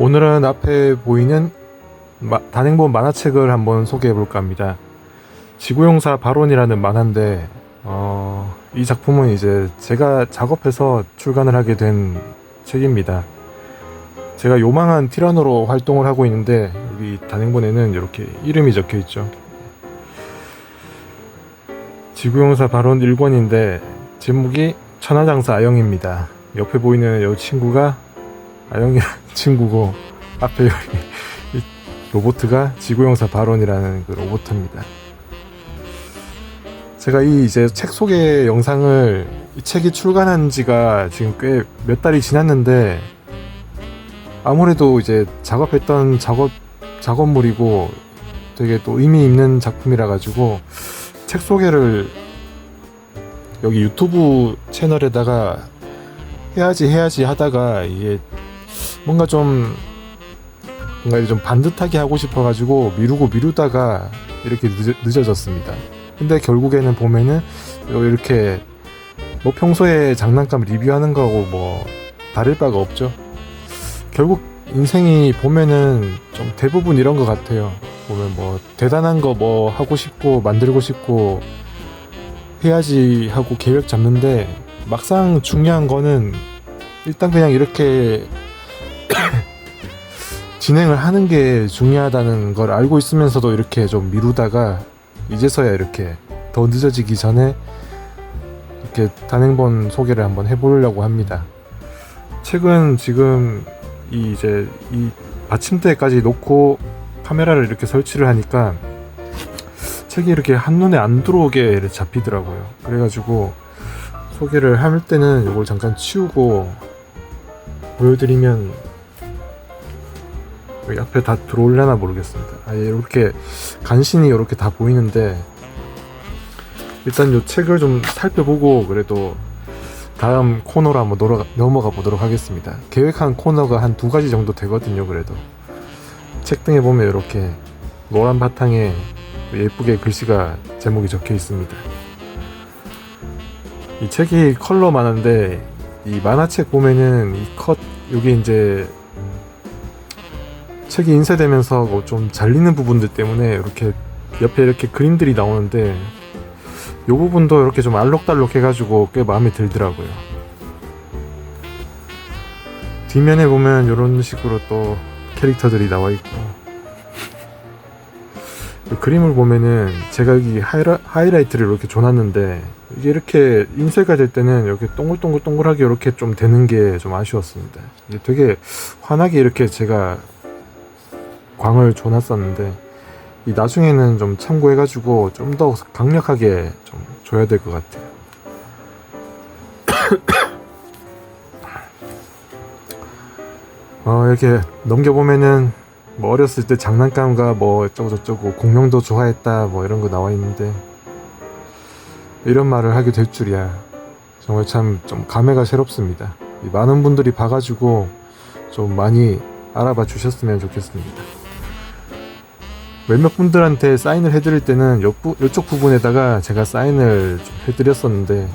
오늘은 앞에 보이는 단행본 만화책을 한번 소개해 볼까 합니다. 지구용사 바론이라는 만화인데 이 작품은 이제 제가 작업해서 출간을 하게 된 책입니다. 제가 요망한 티라노로 활동을 하고 있는데 여기 단행본에는 이렇게 이름이 적혀 있죠. 지구용사 바론 1권인데 제목이 천하장사 아영입니다. 옆에 보이는 이 친구가 아영이라는 친구고 앞에 여기 이 로보트가 지구용사 바론이라는 그 로보트입니다. 제가 이제 책 소개 영상을 이 책이 출간한 지가 지금 꽤 몇 달이 지났는데 아무래도 이제 작업했던 작업물이고 되게 또 의미 있는 작품이라 가지고 책 소개를 여기 유튜브 채널에다가 해야지 하다가 이게 뭔가 좀 반듯하게 하고 싶어 가지고 미루다가 이렇게 늦어졌습니다. 근데 결국에는 보면은 이렇게 뭐 평소에 장난감 리뷰하는 거하고 뭐 다를 바가 없죠. 결국 인생이 보면은 좀 대부분 이런 것 같아요. 보면 뭐 대단한 거 뭐 하고 싶고 만들고 싶고 해야지 하고 계획 잡는데 막상 중요한 거는 일단 그냥 이렇게 진행을 하는 게 중요하다는 걸 알고 있으면서도 이렇게 좀 미루다가 이제서야 이렇게 더 늦어지기 전에 이렇게 단행본 소개를 한번 해보려고 합니다. 책은 지금 이 받침대까지 놓고 카메라를 이렇게 설치를 하니까 책이 이렇게 한눈에 안 들어오게 잡히더라고요. 그래가지고 소개를 할 때는 이걸 잠깐 치우고 보여드리면 여기 앞에 다 들어올려나 모르겠습니다. 이렇게 간신히 이렇게 다 보이는데 일단 이 책을 좀 살펴보고 그래도 다음 코너로 한번 넘어가 보도록 하겠습니다. 계획한 코너가 한 2가지 정도 되거든요. 그래도 책등에 보면 이렇게 노란 바탕에 예쁘게 글씨가 제목이 적혀 있습니다. 이 책이 컬러 만화인데 이 만화책 보면은 이 여기 이제 책이 인쇄되면서 뭐 좀 잘리는 부분들 때문에 이렇게 옆에 이렇게 그림들이 나오는데 이 부분도 이렇게 좀 알록달록 해가지고 꽤 마음에 들더라고요. 뒷면에 보면 이런 식으로 또 캐릭터들이 나와 있고 그림을 보면은 제가 여기 하이라이트를 이렇게 줘놨는데 이게 이렇게 인쇄가 될 때는 이렇게 동글동글하게 이렇게 좀 되는 게 좀 아쉬웠습니다. 이게 되게 환하게 이렇게 제가 광을 줘놨었는데 이 나중에는 좀 참고해가지고 좀 더 강력하게 좀 줘야 될 것 같아요. 이렇게 넘겨보면은 뭐 어렸을 때 장난감과 뭐 어쩌고저쩌고 공룡도 좋아했다 뭐 이런 거 나와 있는데 이런 말을 하게 될 줄이야. 정말 참 좀 감회가 새롭습니다. 많은 분들이 봐가지고 좀 많이 알아봐 주셨으면 좋겠습니다. 몇몇 분들한테 사인을 해드릴 때는 이쪽 부분에다가 제가 사인을 좀 해드렸었는데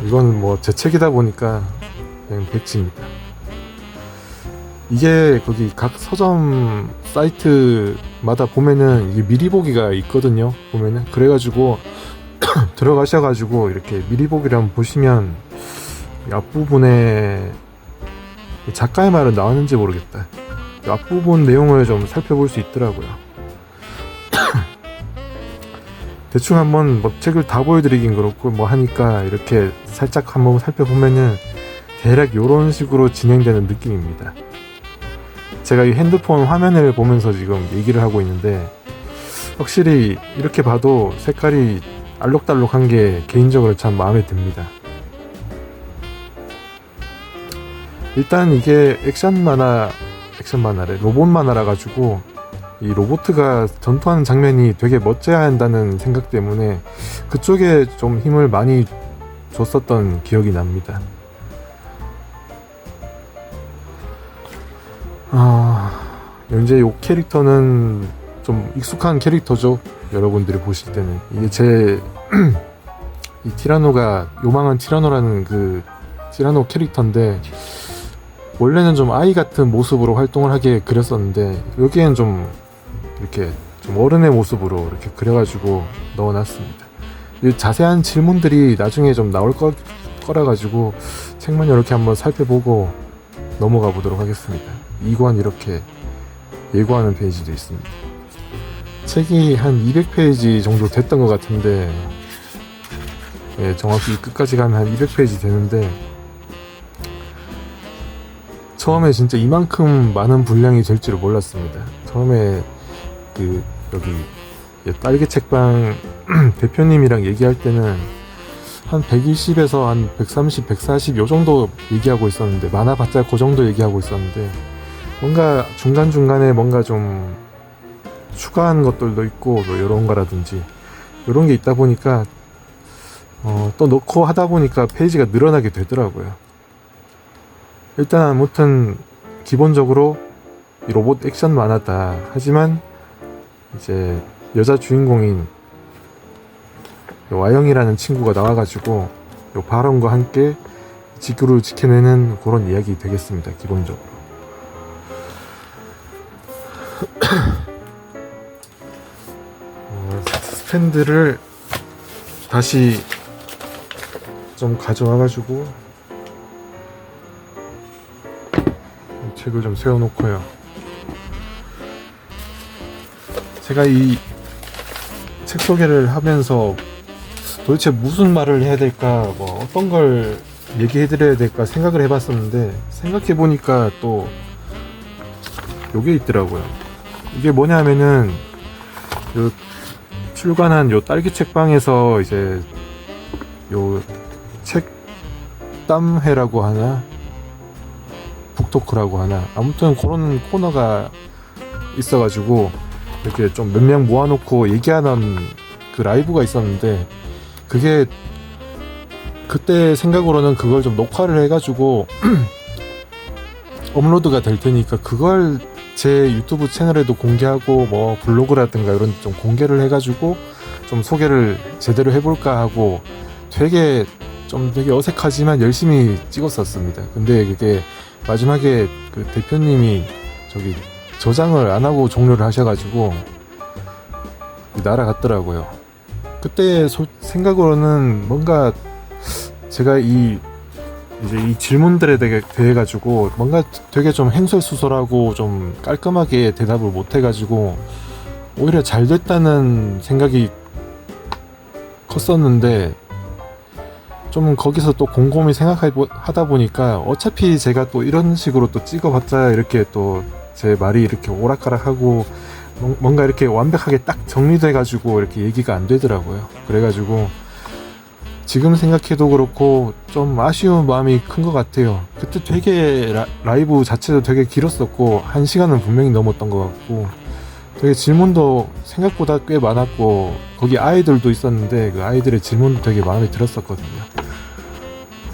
이건 뭐 제 책이다 보니까 그냥 백지입니다. 이게 거기 각 서점 사이트마다 보면은 이게 미리 보기가 있거든요. 보면은 그래가지고 들어가셔가지고 이렇게 미리 보기를 한번 보시면 앞부분에 작가의 말은 나왔는지 모르겠다. 앞부분 내용을 좀 살펴볼 수 있더라고요. 대충 한번 뭐 책을 다 보여드리긴 그렇고 뭐 하니까 이렇게 살짝 한번 살펴보면은 대략 이런 식으로 진행되는 느낌입니다. 제가 이 핸드폰 화면을 보면서 지금 얘기를 하고 있는데 확실히 이렇게 봐도 색깔이 알록달록한 게 개인적으로 참 마음에 듭니다. 일단 이게 로봇 만화라 가지고 이 로보트가 전투하는 장면이 되게 멋져야 한다는 생각 때문에 그쪽에 좀 힘을 많이 줬었던 기억이 납니다. 이제 이 캐릭터는 좀 익숙한 캐릭터죠. 여러분들이 보실 때는 이게 이 티라노가 요망한 티라노라는 그 티라노 캐릭터인데 원래는 좀 아이 같은 모습으로 활동을 하게 그렸었는데 여기엔 좀 이렇게 좀 어른의 모습으로 이렇게 그려가지고 넣어놨습니다. 이 자세한 질문들이 나중에 좀 나올 거라 가지고 책만 이렇게 한번 살펴보고 넘어가 보도록 하겠습니다. 2권 이렇게 예고하는 페이지도 있습니다. 책이 한 200페이지 정도 됐던 것 같은데, 예, 정확히 끝까지 가면 한 200페이지 되는데, 처음에 진짜 이만큼 많은 분량이 될 줄을 몰랐습니다. 처음에 여기 딸기 책방 대표님이랑 얘기할 때는 한 120에서 한 130, 140 요 정도 얘기하고 있었는데, 많아봤자 그 정도 얘기하고 있었는데, 뭔가 중간중간에 뭔가 좀 추가한 것들도 있고 뭐 이런 거라든지 이런 게 있다 보니까 또 넣고 하다 보니까 페이지가 늘어나게 되더라고요. 일단 아무튼 기본적으로 이 로봇 액션 만화다. 하지만 이제 여자 주인공인 와영이라는 친구가 나와가지고 요 발언과 함께 지구를 지켜내는 그런 이야기 되겠습니다. 기본적으로. 스탠드를 다시 좀 가져와가지고 책을 좀 세워놓고요. 제가 이 책 소개를 하면서 도대체 무슨 말을 해야 될까, 뭐 어떤 걸 얘기해드려야 될까 생각을 해봤었는데, 생각해보니까 또 요게 있더라고요. 이게 뭐냐면은 요 출간한 요 딸기 책방에서 이제 요 책담회라고 하나 북토크라고 하나 아무튼 그런 코너가 있어가지고 이렇게 좀 몇 명 모아놓고 얘기하는 그 라이브가 있었는데, 그게 그때 생각으로는 그걸 좀 녹화를 해가지고 업로드가 될 테니까 그걸 제 유튜브 채널에도 공개하고 뭐 블로그라든가 이런 좀 공개를 해가지고 좀 소개를 제대로 해볼까 하고 되게 어색하지만 열심히 찍었었습니다. 근데 그게 마지막에 그 대표님이 저기 저장을 안 하고 종료를 하셔가지고 날아갔더라고요. 그때 생각으로는 뭔가 제가 이제 이 질문들에 대해 가지고 뭔가 되게 좀 횡설수설하고 좀 깔끔하게 대답을 못 해가지고 오히려 잘 됐다는 생각이 컸었는데, 좀 거기서 또 곰곰이 생각하다 보니까 어차피 제가 또 이런 식으로 또 찍어봤자 이렇게 또 제 말이 이렇게 오락가락하고 뭔가 이렇게 완벽하게 딱 정리돼가지고 이렇게 얘기가 안 되더라고요. 그래가지고 지금 생각해도 그렇고 좀 아쉬운 마음이 큰 것 같아요. 그때 되게 라이브 자체도 되게 길었었고 1시간은 분명히 넘었던 것 같고, 되게 질문도 생각보다 꽤 많았고 거기 아이들도 있었는데 그 아이들의 질문도 되게 마음에 들었었거든요.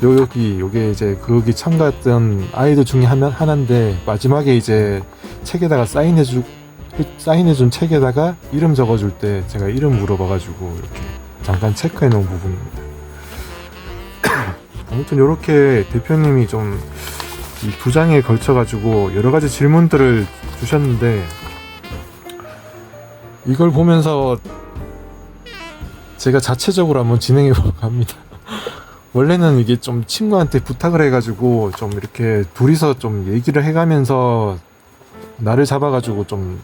요게 이제 거기 참가했던 아이들 중에 하나인데 마지막에 이제 책에다가 사인해준 책에다가 이름 적어줄 때 제가 이름 물어봐가지고 이렇게 잠깐 체크해 놓은 부분입니다. 아무튼 이렇게 대표님이 좀 이 2장에 걸쳐가지고 여러 가지 질문들을 주셨는데, 이걸 보면서 제가 자체적으로 한번 진행해 볼까 합니다. 원래는 이게 좀 친구한테 부탁을 해가지고 좀 이렇게 둘이서 좀 얘기를 해가면서 나를 잡아가지고 좀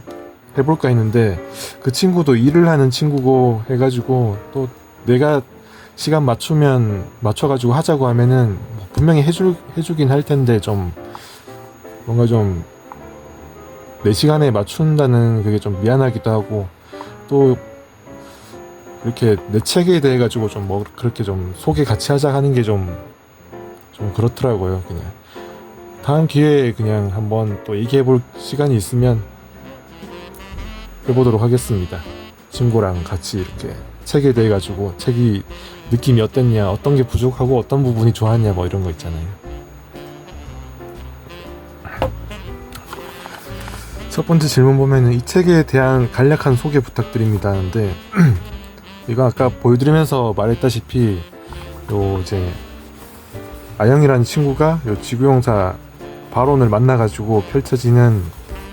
해볼까 했는데, 그 친구도 일을 하는 친구고 해가지고 또 내가 시간 맞춰가지고 하자고 하면은 분명히 해주긴 할 텐데 좀 뭔가 좀 내 시간에 맞춘다는 그게 좀 미안하기도 하고, 또 이렇게 내 책에 대해 가지고 좀 뭐 그렇게 좀 소개 같이 하자 하는 게 좀 그렇더라고요. 그냥 다음 기회에 그냥 한번 또 얘기해 볼 시간이 있으면 해보도록 하겠습니다. 친구랑 같이 이렇게 책에 대해 가지고 책이 느낌이 어땠냐, 어떤 게 부족하고 어떤 부분이 좋았냐 뭐 이런 거 있잖아요. 첫 번째 질문 보면은 이 책에 대한 간략한 소개 부탁드립니다 하는데 이거 아까 보여드리면서 말했다시피 요 이제 아영이라는 친구가 요 지구용사 바론을 만나가지고 펼쳐지는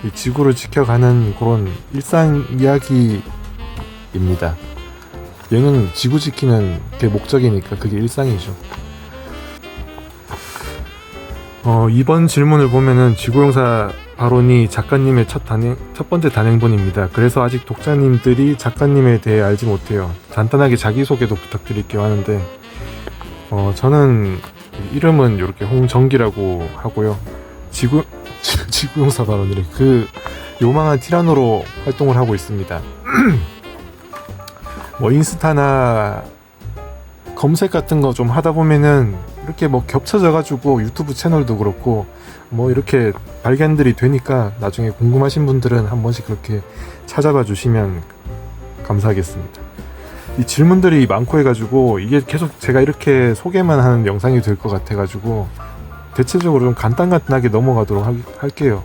이 지구를 지켜가는 그런 일상 이야기입니다. 얘는 지구 지키는 게 목적이니까 그게 일상이죠. 이번 질문을 보면은 지구용사 바론이 작가님의 첫 번째 단행본입니다. 그래서 아직 독자님들이 작가님에 대해 알지 못해요. 간단하게 자기소개도 부탁드릴게요 하는데, 저는 이름은 이렇게 홍정기라고 하고요. 지구용사 바론이래. 그 요망한 티라노로 활동을 하고 있습니다. 뭐 인스타나 검색 같은 거 좀 하다 보면은 이렇게 뭐 겹쳐져가지고 유튜브 채널도 그렇고 뭐 이렇게 발견들이 되니까 나중에 궁금하신 분들은 한 번씩 그렇게 찾아봐 주시면 감사하겠습니다. 이 질문들이 많고 해가지고 이게 계속 제가 이렇게 소개만 하는 영상이 될 것 같아가지고 대체적으로 좀 간단하게 넘어가도록 할게요.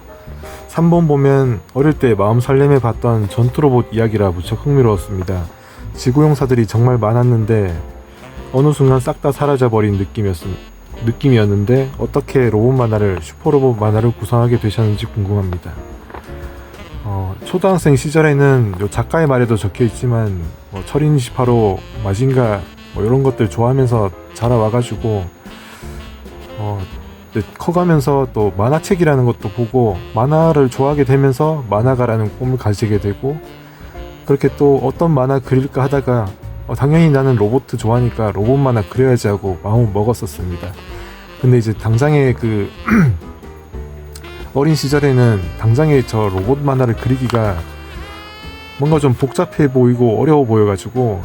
3번 보면 어릴 때 마음 설렘에 봤던 전투로봇 이야기라 무척 흥미로웠습니다. 지구용사들이 정말 많았는데 어느 순간 싹 다 사라져버린 느낌이었는데 어떻게 로봇 만화를 슈퍼로봇 만화를 구성하게 되셨는지 궁금합니다. 초등학생 시절에는 요 작가의 말에도 적혀있지만 철인 28호, 마징가 뭐 이런 것들 좋아하면서 자라와가지고 커가면서 또 만화책이라는 것도 보고 만화를 좋아하게 되면서 만화가라는 꿈을 가지게 되고, 그렇게 또 어떤 만화 그릴까 하다가 당연히 나는 로봇 좋아하니까 로봇 만화 그려야지 하고 마음을 먹었었습니다. 근데 이제 당장에 그 어린 시절에는 당장에 저 로봇 만화를 그리기가 뭔가 좀 복잡해 보이고 어려워 보여가지고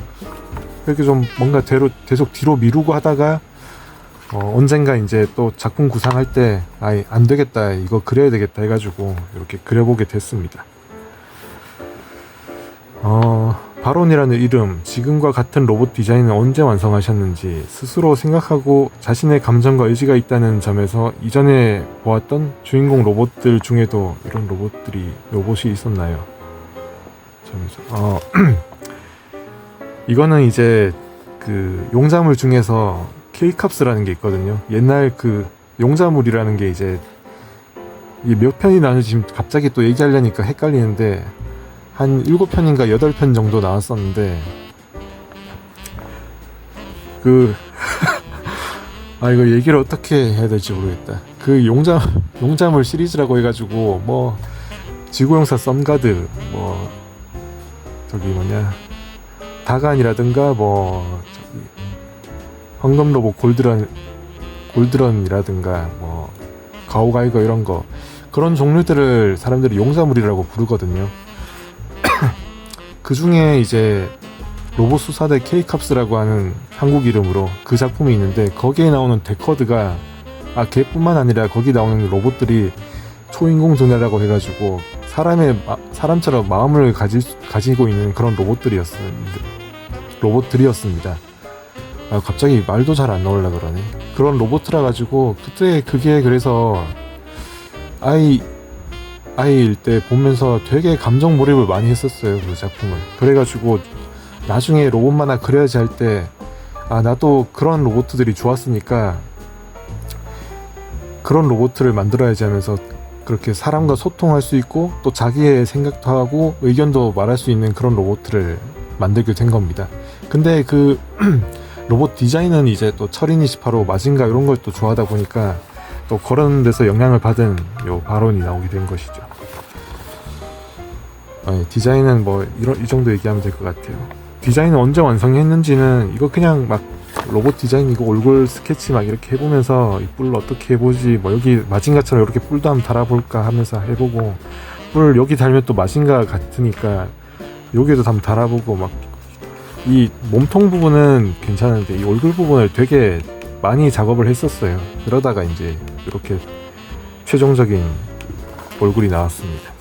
그렇게 좀 뭔가 계속 뒤로 미루고 하다가 언젠가 이제 또 작품 구상할 때 안 되겠다, 이거 그려야 되겠다 해가지고 이렇게 그려보게 됐습니다. 바론이라는 이름, 지금과 같은 로봇 디자인은 언제 완성하셨는지, 스스로 생각하고 자신의 감정과 의지가 있다는 점에서 이전에 보았던 주인공 로봇들 중에도 이런 로봇이 있었나요? 이거는 이제 그 용자물 중에서 K캅스라는 게 있거든요. 옛날 그 용자물이라는 게 이제 몇 편이 나는지 지금 갑자기 또 얘기하려니까 헷갈리는데 한 7편인가 8편 정도 나왔었는데 이거 얘기를 어떻게 해야 될지 모르겠다. 그 용자물 시리즈라고 해가지고 뭐 지구용사 썬가드, 뭐 저기 뭐냐 다간이라든가 뭐 저기 황금로봇 골드런이라든가 뭐 가오가이거 이런 거, 그런 종류들을 사람들이 용자물이라고 부르거든요. 그 중에 이제 로봇 수사대 K캅스라고 하는 한국 이름으로 그 작품이 있는데, 거기에 나오는 데커드가 걔뿐만 아니라 거기 나오는 로봇들이 초인공 두뇌라고 해가지고 사람처럼 마음을 가지고 있는 그런 로봇들이었습니다. 갑자기 말도 잘 안 나오려 그러네. 그런 로봇이라 가지고 그때 그게 그래서 아이일 때 보면서 되게 감정 몰입을 많이 했었어요, 그 작품을. 그래가지고 나중에 로봇 만화 그려야지 할 때 나도 그런 로봇들이 좋았으니까 그런 로봇을 만들어야지 하면서 그렇게 사람과 소통할 수 있고 또 자기의 생각도 하고 의견도 말할 수 있는 그런 로봇을 만들게 된 겁니다. 근데 그 로봇 디자인은 이제 또 철인 28호, 마징가 이런 걸 또 좋아하다 보니까 또 그런 데서 영향을 받은 요 바론이 나오게 된 것이죠. 디자인은 뭐 이 정도 얘기하면 될 것 같아요. 디자인은 언제 완성했는지는 이거 그냥 막 로봇 디자인 이거 얼굴 스케치 막 이렇게 해보면서 이 뿔 어떻게 해보지, 뭐 여기 마징가처럼 이렇게 뿔도 한번 달아볼까 하면서 해보고, 뿔 여기 달면 또 마징가 같으니까 여기도 한번 달아보고, 막 이 몸통 부분은 괜찮은데 이 얼굴 부분을 되게 많이 작업을 했었어요. 그러다가 이제 이렇게 최종적인 얼굴이 나왔습니다.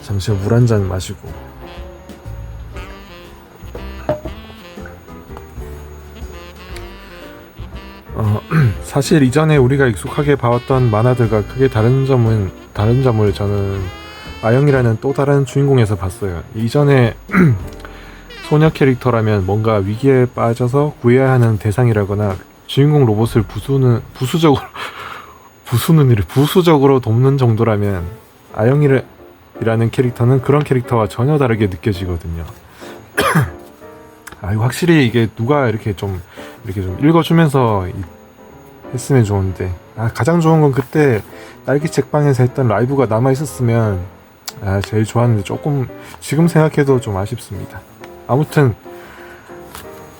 잠시만 물 한 잔 마시고. 사실 이전에 우리가 익숙하게 봐왔던 만화들과 크게 다른 점을 저는 아영이라는 또 다른 주인공에서 봤어요. 이전에 소녀 캐릭터라면 뭔가 위기에 빠져서 구해야 하는 대상이라거나 주인공 로봇을 부수적으로 돕는 정도라면 아영이라는 캐릭터는 그런 캐릭터와 전혀 다르게 느껴지거든요. 이거 확실히 이게 누가 이렇게 좀 읽어주면서 했으면 좋은데, 가장 좋은 건 그때 딸기 책방에서 했던 라이브가 남아 있었으면 제일 좋았는데, 조금 지금 생각해도 좀 아쉽습니다. 아무튼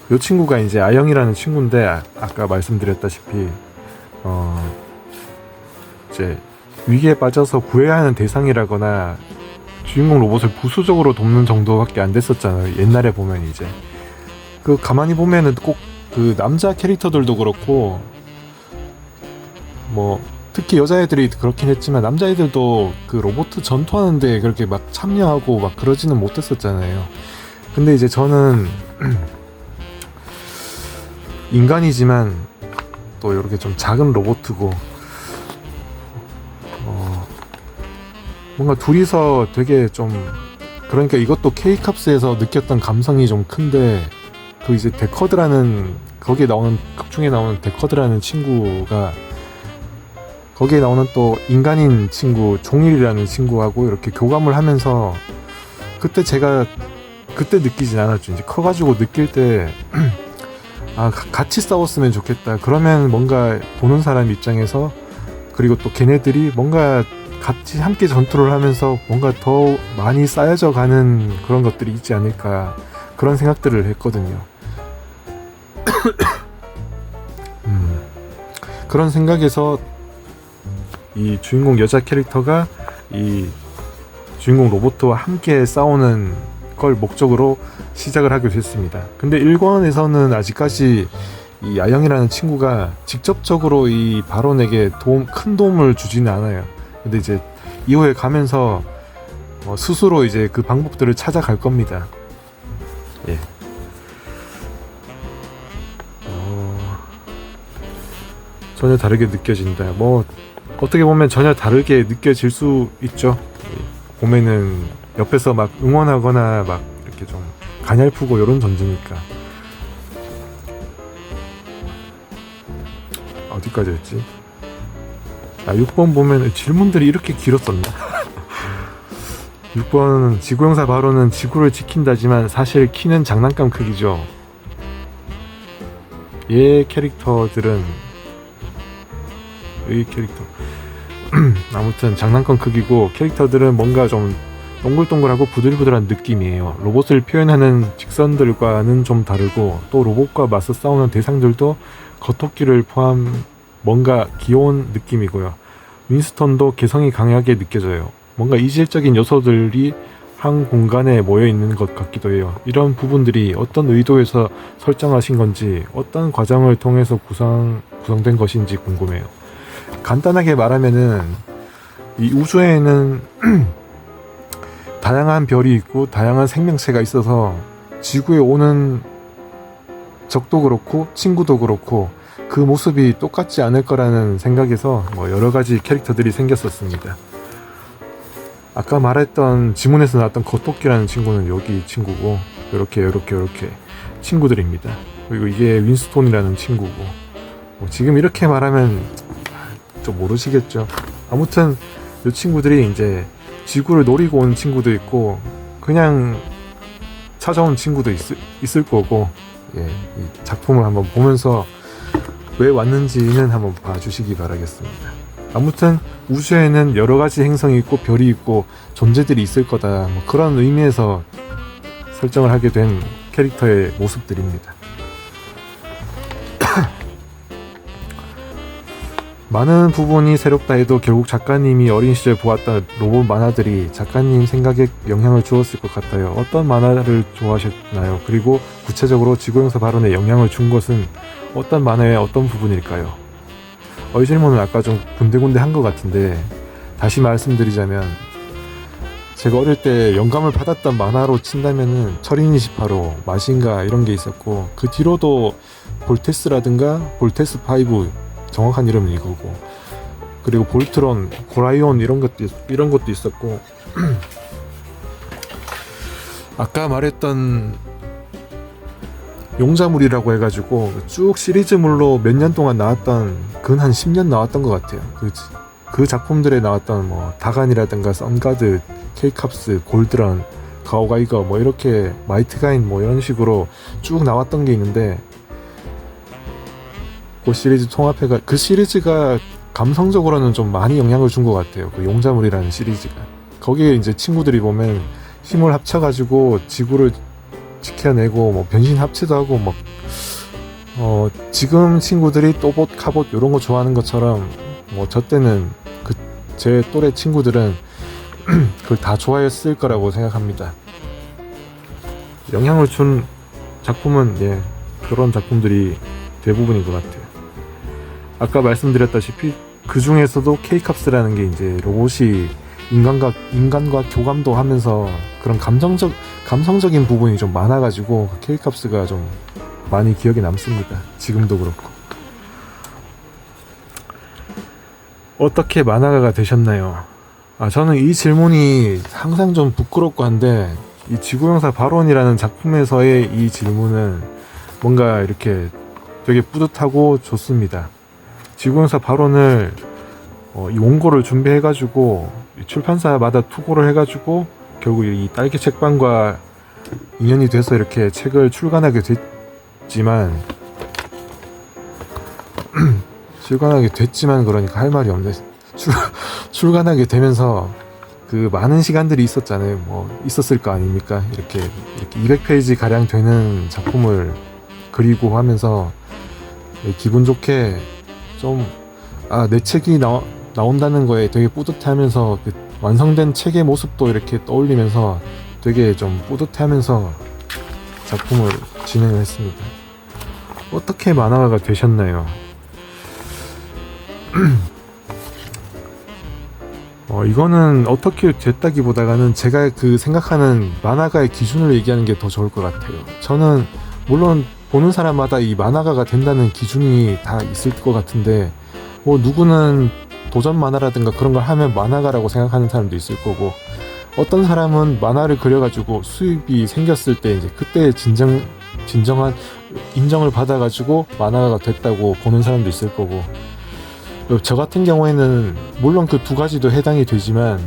이 친구가 이제 아영이라는 친구인데, 아까 말씀드렸다시피 이제 위기에 빠져서 구해야 하는 대상이라거나 주인공 로봇을 부수적으로 돕는 정도밖에 안 됐었잖아요. 옛날에 보면 이제 가만히 보면은 꼭 그 남자 캐릭터들도 그렇고, 뭐 특히 여자애들이 그렇긴 했지만 남자애들도 그 로봇 전투하는데 그렇게 막 참여하고 막 그러지는 못했었잖아요. 근데 이제 저는 인간이지만 또 이렇게 좀 작은 로봇이고, 뭔가 둘이서 되게 좀, 그러니까 이것도 K캅스에서 느꼈던 감성이 좀 큰데, 그 이제 데커드라는, 거기에 나오는, 극중에 나오는 데커드라는 친구가, 거기에 나오는 또 인간인 친구 종일이라는 친구하고 이렇게 교감을 하면서, 그때 느끼진 않았죠. 이제 커가지고 느낄 때 같이 싸웠으면 좋겠다. 그러면 뭔가 보는 사람 입장에서, 그리고 또 걔네들이 뭔가 같이 함께 전투를 하면서 뭔가 더 많이 쌓여져 가는 그런 것들이 있지 않을까, 그런 생각들을 했거든요. 그런 생각에서 이 주인공 여자 캐릭터가 이 주인공 로봇과 함께 싸우는 걸 목적으로 시작을 하게 됐습니다. 근데 1권에서는 아직까지 이 아영이라는 친구가 직접적으로 이 바론에게 큰 도움을 주지는 않아요. 근데 이제 이후에 가면서 스스로 이제 그 방법들을 찾아갈 겁니다. 예. 전혀 다르게 느껴진다. 뭐 어떻게 보면 전혀 다르게 느껴질 수 있죠. 보면은 옆에서 막 응원하거나 막 이렇게 좀 가냘프고 이런 전투니까. 어디까지 했지? 6번 보면 질문들이 이렇게 길었었나? 6번은 지구형사 바로는 지구를 지킨다지만 사실 키는 장난감 크기죠. 얘 캐릭터들은, 이 캐릭터 아무튼 장난감 크기고, 캐릭터들은 뭔가 좀 동글동글하고 부들부들한 느낌이에요. 로봇을 표현하는 직선들과는 좀 다르고, 또 로봇과 맞서 싸우는 대상들도 겉토끼를 포함 뭔가 귀여운 느낌이고요. 윈스턴도 개성이 강하게 느껴져요. 뭔가 이질적인 요소들이 한 공간에 모여 있는 것 같기도 해요. 이런 부분들이 어떤 의도에서 설정하신 건지, 어떤 과정을 통해서 구성된 것인지 궁금해요. 간단하게 말하면은 이 우주에는 다양한 별이 있고 다양한 생명체가 있어서 지구에 오는 적도 그렇고 친구도 그렇고 그 모습이 똑같지 않을 거라는 생각에서 여러 가지 캐릭터들이 생겼었습니다. 아까 말했던 지문에서 나왔던 겉토끼라는 친구는 여기 친구고, 이렇게 친구들입니다. 그리고 이게 윈스톤이라는 친구고, 지금 이렇게 말하면 좀 모르시겠죠. 아무튼 이 친구들이 이제 지구를 노리고 온 친구도 있고 그냥 찾아온 친구도 있을 거고, 이 작품을 한번 보면서 왜 왔는지는 한번 봐주시기 바라겠습니다. 아무튼 우주에는 여러 가지 행성이 있고 별이 있고 존재들이 있을 거다, 그런 의미에서 설정을 하게 된 캐릭터의 모습들입니다. 많은 부분이 새롭다 해도 결국 작가님이 어린 시절 보았던 로봇 만화들이 작가님 생각에 영향을 주었을 것 같아요. 어떤 만화를 좋아하셨나요? 그리고 구체적으로 지구형사 발언에 영향을 준 것은 어떤 만화의 어떤 부분일까요? 이 질문은 아까 좀 군데군데 한 것 같은데, 다시 말씀드리자면 제가 어릴 때 영감을 받았던 만화로 친다면은 철인28호, 마신가 이런 게 있었고, 그 뒤로도 볼테스라든가 볼테스5, 정확한 이름은 이거고, 그리고 볼트론, 고라이온 이런 것도 있었고, 아까 말했던 용자물이라고 해가지고 쭉 시리즈물로 몇 년 동안 나왔던, 근 한 10년 나왔던 것 같아요. 그 작품들에 나왔던 뭐 다간이라든가 선가드, 케이캅스, 골드런, 가오가이거 뭐 이렇게 마이트가인 뭐 이런 식으로 쭉 나왔던 게 있는데, 그 시리즈 통합해가 그 시리즈가 감성적으로는 좀 많이 영향을 준 것 같아요. 그 용자물이라는 시리즈가. 거기에 이제 친구들이 보면 힘을 합쳐가지고 지구를 지켜내고 뭐 변신 합체도 하고 막 지금 친구들이 또봇, 카봇 이런 거 좋아하는 것처럼 뭐 저 때는 제 또래 친구들은 그걸 다 좋아했을 거라고 생각합니다. 영향을 준 작품은 그런 작품들이 대부분인 것 같아요. 아까 말씀드렸다시피 그 중에서도 케이캅스라는 게 이제 로봇이 인간과 교감도 하면서 그런 감성적인 부분이 좀 많아가지고 케이캅스가 좀 많이 기억에 남습니다. 지금도 그렇고. 어떻게 만화가가 되셨나요? 저는 이 질문이 항상 좀 부끄럽고 한데, 이 지구용사 바론이라는 작품에서의 이 질문은 뭔가 이렇게 되게 뿌듯하고 좋습니다. 지구용사 바론을 이 원고를 준비해가지고 출판사마다 투고를 해가지고 결국 이 딸기 책방과 인연이 돼서 이렇게 책을 출간하게 됐지만 그러니까 할 말이 없네. 출간하게 되면서 그 많은 시간들이 있었잖아요. 뭐 있었을 거 아닙니까? 이렇게 200페이지 가량 되는 작품을 그리고 하면서 기분 좋게 좀 내 책이 나온다는 거에 되게 뿌듯해하면서 그 완성된 책의 모습도 이렇게 떠올리면서 되게 좀 뿌듯해하면서 작품을 진행을 했습니다. 어떻게 만화가가 되셨나요? 이거는 어떻게 됐다기보다는 제가 그 생각하는 만화가의 기준을 얘기하는 게 더 좋을 것 같아요. 저는 물론 보는 사람마다 이 만화가가 된다는 기준이 다 있을 것 같은데, 뭐 누구는 도전 만화라든가 그런 걸 하면 만화가라고 생각하는 사람도 있을 거고, 어떤 사람은 만화를 그려가지고 수입이 생겼을 때 이제 그때 진정한 인정을 받아가지고 만화가가 됐다고 보는 사람도 있을 거고, 저 같은 경우에는 물론 그 두 가지도 해당이 되지만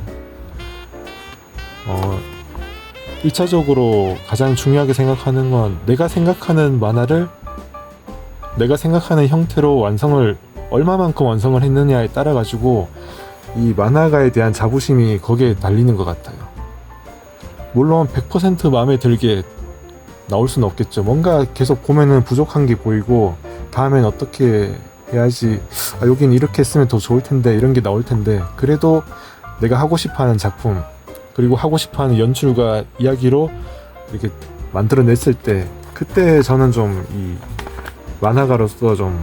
1차적으로 가장 중요하게 생각하는 건 내가 생각하는 만화를 내가 생각하는 형태로 얼마만큼 완성을 했느냐에 따라 가지고 이 만화가에 대한 자부심이 거기에 달리는 것 같아요. 물론 100% 마음에 들게 나올 수는 없겠죠. 뭔가 계속 보면은 부족한 게 보이고 다음엔 어떻게 해야지, 여긴 이렇게 했으면 더 좋을 텐데, 이런 게 나올 텐데, 그래도 내가 하고 싶어 하는 작품, 그리고 하고 싶어 하는 연출과 이야기로 이렇게 만들어냈을 때, 그때 저는 좀 이 만화가로서 좀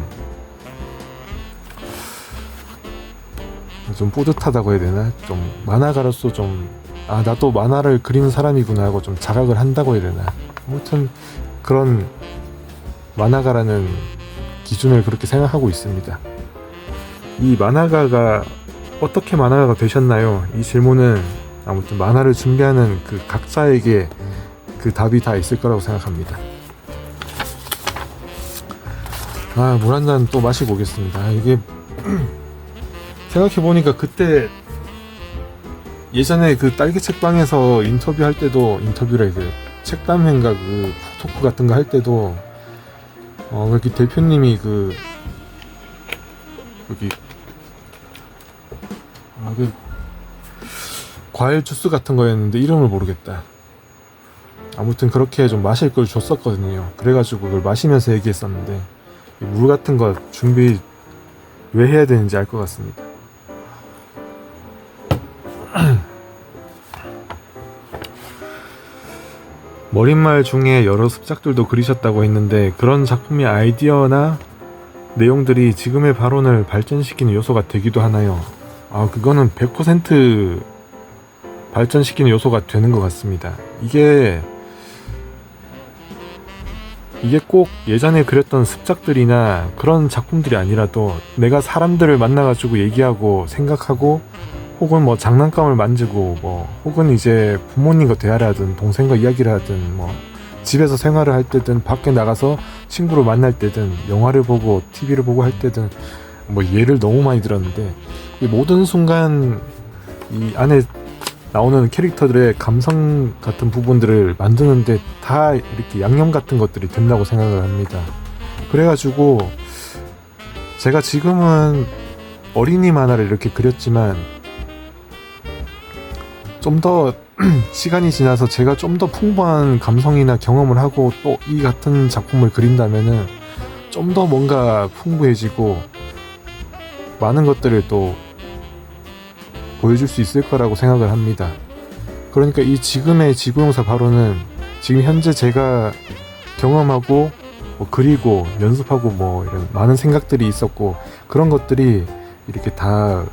뿌듯하다고 해야 되나? 좀 만화가로서 좀 나도 만화를 그리는 사람이구나 하고 좀 자각을 한다고 해야 되나? 아무튼 그런 만화가라는 기준을 그렇게 생각하고 있습니다. 이 만화가가 어떻게 만화가가 되셨나요? 이 질문은 아무튼 만화를 준비하는 그 각자에게 그 답이 다 있을 거라고 생각합니다. 물 한 잔 또 마시고 오겠습니다. 이게 생각해보니까 그때 예전에 그 딸기 책방에서 인터뷰할 때도, 인터뷰래, 그 책담회인가 그 토크 같은 거 할 때도 여기 대표님이 여기 과일 주스 같은 거였는데 이름을 모르겠다. 아무튼 그렇게 좀 마실 걸 줬었거든요. 그래가지고 그걸 마시면서 얘기했었는데, 물 같은 거 준비 왜 해야 되는지 알 것 같습니다. 머릿말 중에 여러 습작들도 그리셨다고 했는데, 그런 작품의 아이디어나 내용들이 지금의 바론을 발전시키는 요소가 되기도 하나요? 그거는 100% 발전시키는 요소가 되는 것 같습니다. 이게 꼭 예전에 그렸던 습작들이나 그런 작품들이 아니라도 내가 사람들을 만나가지고 얘기하고 생각하고, 혹은 뭐 장난감을 만지고, 혹은 이제 부모님과 대화를 하든 동생과 이야기를 하든 집에서 생활을 할 때든 밖에 나가서 친구를 만날 때든 영화를 보고 TV를 보고 할 때든 뭐 예를 너무 많이 들었는데 이 모든 순간 이 안에 나오는 캐릭터들의 감성 같은 부분들을 만드는데 다 이렇게 양념 같은 것들이 된다고 생각을 합니다. 그래가지고 제가 지금은 어린이 만화를 이렇게 그렸지만 좀 더 시간이 지나서 제가 좀 더 풍부한 감성이나 경험을 하고 또 이 같은 작품을 그린다면은 좀 더 뭔가 풍부해지고 많은 것들을 또 보여줄 수 있을 거라고 생각을 합니다. 그러니까 이 지금의 지구용사 바로는 지금 현재 제가 경험하고 뭐 그리고 연습하고 뭐 이런 많은 생각들이 있었고 그런 것들이 이렇게 다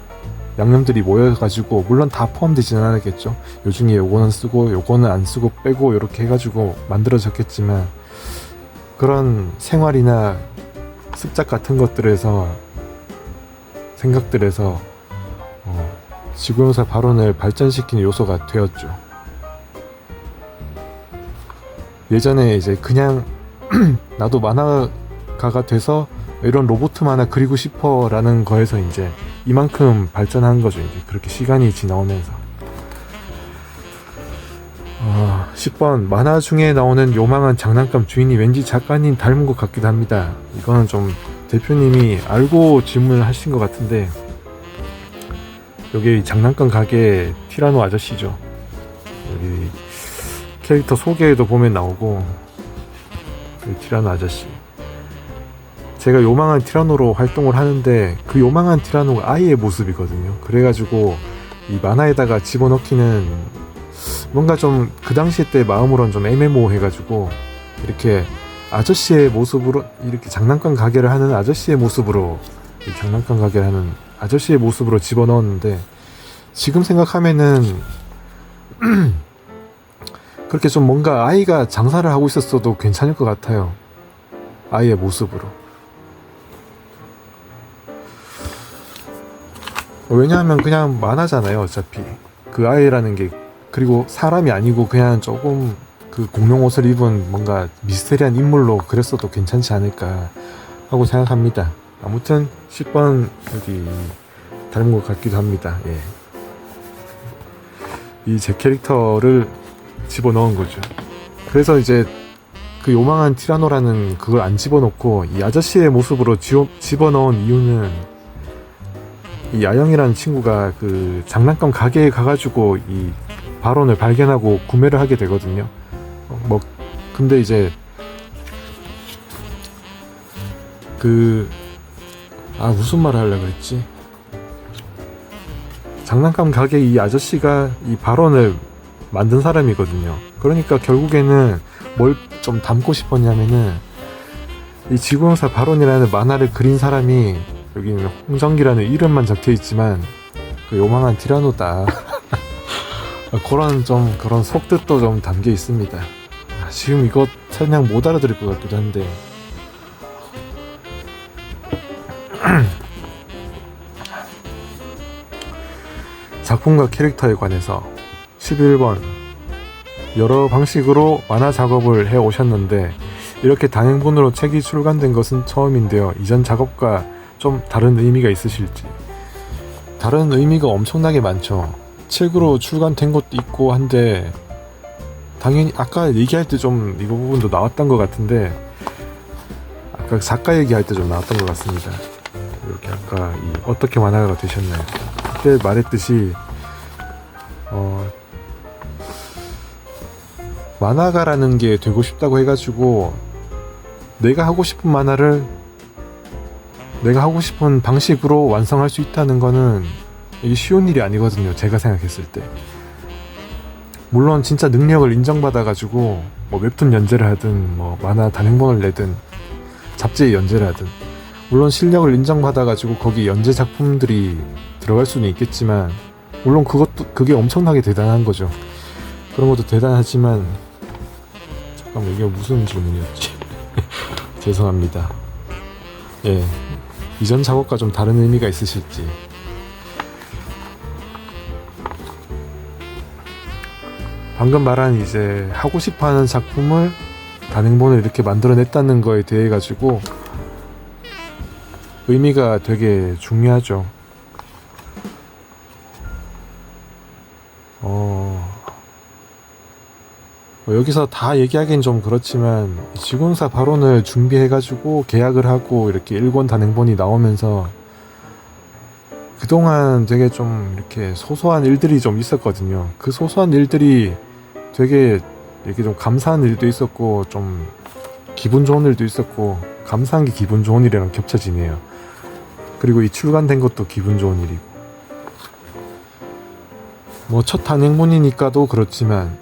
양념들이 모여가지고 물론 다 포함되지는 않았겠죠. 요 중에 요거는 쓰고 요거는 안 쓰고 빼고 이렇게 해가지고 만들어졌겠지만 그런 생활이나 습작 같은 것들에서 생각들에서 지구용사 발언을 발전시키는 요소가 되었죠. 예전에 이제 그냥 나도 만화가가 돼서 이런 로봇 만화 그리고 싶어 라는 거에서 이제 이만큼 발전한 거죠. 이제 그렇게 시간이 지나오면서 10번 만화 중에 나오는 요망한 장난감 주인이 왠지 작가님 닮은 것 같기도 합니다. 이거는 좀 대표님이 알고 질문을 하신 것 같은데 여기 장난감 가게 티라노 아저씨죠. 여기 캐릭터 소개에도 보면 나오고 티라노 아저씨. 제가 요망한 티라노로 활동을 하는데 그 요망한 티라노가 아이의 모습이거든요. 그래가지고 이 만화에다가 집어넣기는 뭔가 좀 그 당시 때 마음으로는 좀 애매모호해가지고 이렇게 아저씨의 모습으로 이렇게 장난감 가게를 하는 아저씨의 모습으로 장난감 가게를 하는 아저씨의 모습으로 집어넣었는데 지금 생각하면은 그렇게 좀 뭔가 아이가 장사를 하고 있었어도 괜찮을 것 같아요. 아이의 모습으로. 왜냐하면 그냥 만화잖아요. 어차피 그 아이라는 게 그리고 사람이 아니고 그냥 조금 그 공룡 옷을 입은 뭔가 미스테리한 인물로 그렸어도 괜찮지 않을까 하고 생각합니다. 아무튼 10번 여기 닮은 것 같기도 합니다. 예. 이 제 캐릭터를 집어넣은 거죠. 그래서 이제 그 요망한 티라노라는 그걸 안 집어넣고 이 아저씨의 모습으로 집어넣은 이유는 이 아영이라는 친구가 그 장난감 가게에 가가지고 이 발언을 발견하고 구매를 하게 되거든요. 근데 이제 무슨 말을 하려고 그랬지? 장난감 가게 이 아저씨가 이 발언을 만든 사람이거든요. 그러니까 결국에는 뭘 좀 담고 싶었냐면은 이 지구용사 발언이라는 만화를 그린 사람이 여기는 홍정기라는 이름만 적혀 있지만 그 요망한 티라노다. 그런 속뜻도 좀 담겨 있습니다. 지금 이거 그냥 못 알아들을 것 같기도 한데 작품과 캐릭터에 관해서 11번 여러 방식으로 만화 작업을 해 오셨는데 이렇게 단행본으로 책이 출간된 것은 처음인데요. 이전 작업과 좀 다른 의미가 있으실지. 다른 의미가 엄청나게 많죠. 책으로 출간된 것도 있고 한데 당연히 아까 얘기할 때 좀 이거 부분도 나왔던 것 같은데 아까 작가 얘기할 때 좀 나왔던 것 같습니다. 이렇게 아까 어떻게 만화가가 되셨나요? 그때 말했듯이 만화가라는 게 되고 싶다고 해가지고 내가 하고 싶은 만화를 내가 하고 싶은 방식으로 완성할 수 있다는 거는 이게 쉬운 일이 아니거든요. 제가 생각했을 때. 물론 진짜 능력을 인정받아가지고 뭐 웹툰 연재를 하든 뭐 만화 단행본을 내든 잡지에 연재를 하든 물론 실력을 인정받아가지고 거기 연재 작품들이 들어갈 수는 있겠지만 물론 그게 엄청나게 대단한 거죠. 그런 것도 대단하지만 잠깐만 이게 무슨 질문이었지? 죄송합니다. 예, 이전 작업과 좀 다른 의미가 있으실지. 방금 말한 이제 하고 싶어하는 작품을 단행본을 이렇게 만들어냈다는 거에 대해 가지고 의미가 되게 중요하죠. 여기서 다 얘기하기엔 좀 그렇지만 지구용사 발언을 준비해가지고 계약을 하고 이렇게 1권 단행본이 나오면서 그동안 되게 좀 이렇게 소소한 일들이 좀 있었거든요. 그 소소한 일들이 되게 이렇게 좀 감사한 일도 있었고 좀 기분 좋은 일도 있었고, 감사한 게 기분 좋은 일이랑 겹쳐지네요. 그리고 이 출간된 것도 기분 좋은 일이고, 뭐 첫 단행본이니까도 그렇지만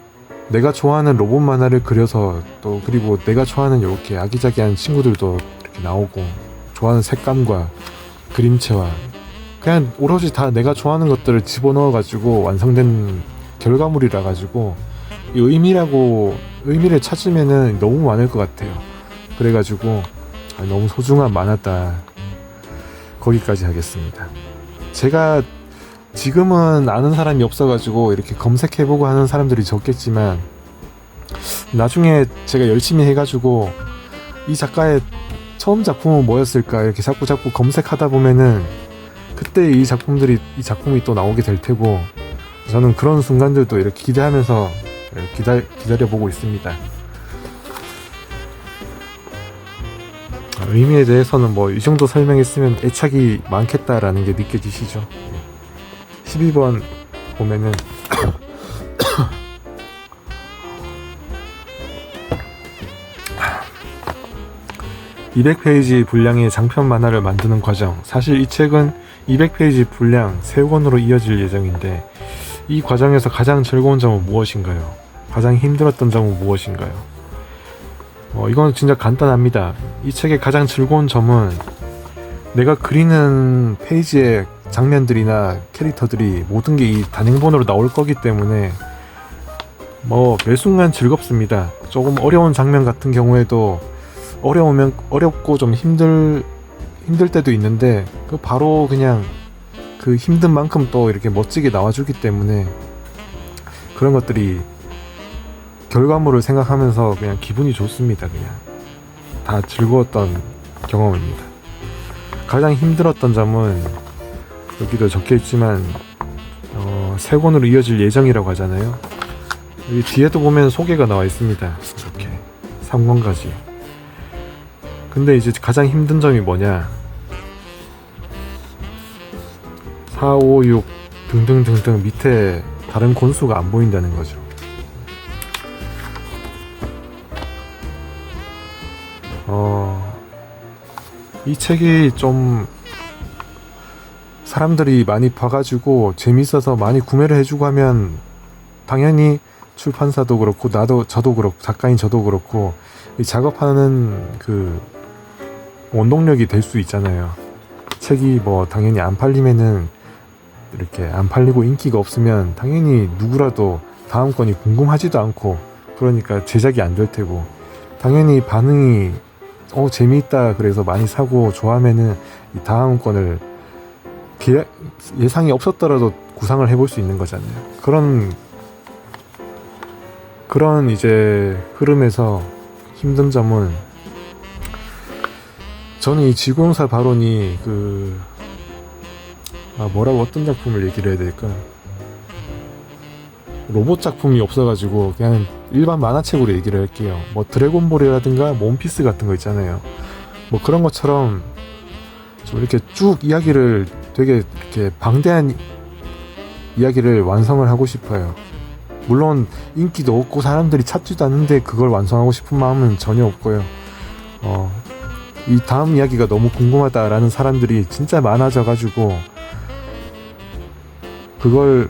내가 좋아하는 로봇 만화를 그려서 또 그리고 내가 좋아하는 이렇게 아기자기한 친구들도 이렇게 나오고, 좋아하는 색감과 그림체와 그냥 오로지 다 내가 좋아하는 것들을 집어넣어가지고 완성된 결과물이라 가지고 이 의미를 찾으면은 너무 많을 것 같아요. 그래가지고 너무 소중한 만화다. 거기까지 하겠습니다. 제가 지금은 아는 사람이 없어가지고 이렇게 검색해보고 하는 사람들이 적겠지만, 나중에 제가 열심히 해가지고 이 작가의 처음 작품은 뭐였을까 이렇게 자꾸 검색하다 보면은 그때 이 작품이 또 나오게 될 테고, 저는 그런 순간들도 이렇게 기대하면서 기다려보고 있습니다. 의미에 대해서는 뭐 이 정도 설명했으면 애착이 많겠다라는 게 느껴지시죠? 12번 보면은 200페이지 분량의 장편 만화를 만드는 과정. 사실 이 책은 200페이지 분량 3권으로 이어질 예정인데, 이 과정에서 가장 즐거운 점은 무엇인가요? 가장 힘들었던 점은 무엇인가요? 이건 진짜 간단합니다. 이 책의 가장 즐거운 점은 내가 그리는 페이지의 장면들이나 캐릭터들이 모든 게 이 단행본으로 나올 거기 때문에 매 순간 즐겁습니다. 조금 어려운 장면 같은 경우에도 어렵고 좀 힘들 때도 있는데, 바로 그냥 그 힘든 만큼 또 이렇게 멋지게 나와주기 때문에 그런 것들이 결과물을 생각하면서 그냥 기분이 좋습니다. 그냥 다 즐거웠던 경험입니다. 가장 힘들었던 점은 여기도 적혀있지만 3권으로 이어질 예정이라고 하잖아요. 여기 뒤에도 보면 소개가 나와 있습니다. 이렇게 3권까지. 근데 이제 가장 힘든 점이 뭐냐, 4, 5, 6 등등등등 밑에 다른 권수가 안 보인다는 거죠. 이 책이 좀 사람들이 많이 봐가지고 재밌어서 많이 구매를 해주고 하면 당연히 출판사도 그렇고 저도 그렇고 작가인 저도 그렇고 이 작업하는 그 원동력이 될 수 있잖아요. 책이 당연히 안 팔리면은, 이렇게 안 팔리고 인기가 없으면 당연히 누구라도 다음 건이 궁금하지도 않고, 그러니까 제작이 안 될 테고, 당연히 반응이 재미있다 그래서 많이 사고 좋아하면은 이 다음 건을 예상이 없었더라도 구상을 해볼 수 있는 거잖아요. 그런 이제 흐름에서 힘든 점은, 저는 이 지구용사 발언이 어떤 작품을 얘기를 해야 될까? 로봇 작품이 없어가지고 그냥 일반 만화책으로 얘기를 할게요. 드래곤볼이라든가 원피스 같은 거 있잖아요. 그런 것처럼 좀 이렇게 쭉 이야기를 되게 이렇게 방대한 이야기를 완성을 하고 싶어요. 물론 인기도 없고 사람들이 찾지도 않는데 그걸 완성하고 싶은 마음은 전혀 없고요. 이 다음 이야기가 너무 궁금하다라는 사람들이 진짜 많아져가지고 그걸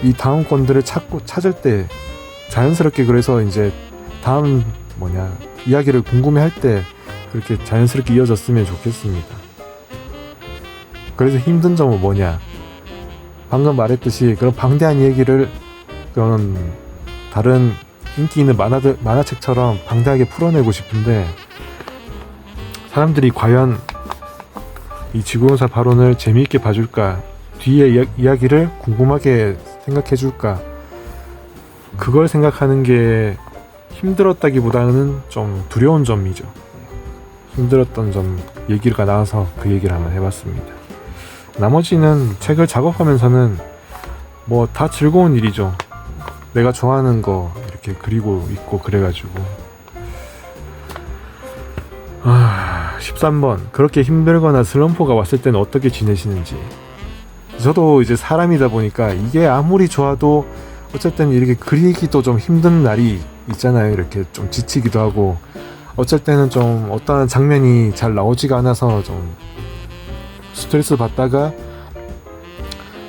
이 다음 건들을 찾을 때 자연스럽게, 그래서 이제 다음 이야기를 궁금해할 때 그렇게 자연스럽게 이어졌으면 좋겠습니다. 그래서 힘든 점은 뭐냐, 방금 말했듯이 그런 방대한 얘기를 그런 다른 인기 있는 만화책처럼 방대하게 풀어내고 싶은데, 사람들이 과연 이 지구용사 발언을 재미있게 봐줄까, 뒤에 이야기를 궁금하게 생각해줄까, 그걸 생각하는 게 힘들었다기보다는 좀 두려운 점이죠. 힘들었던 점 얘기가 나와서 그 얘기를 한번 해봤습니다. 나머지는 책을 작업하면서는 뭐 다 즐거운 일이죠. 내가 좋아하는 거 이렇게 그리고 있고 그래가지고. 13번. 그렇게 힘들거나 슬럼프가 왔을 때는 어떻게 지내시는지. 저도 이제 사람이다 보니까 이게 아무리 좋아도 어쨌든 이렇게 그리기도 좀 힘든 날이 있잖아요. 이렇게 좀 지치기도 하고, 어쩔 때는 좀 어떤 장면이 잘 나오지가 않아서 좀 스트레스 받다가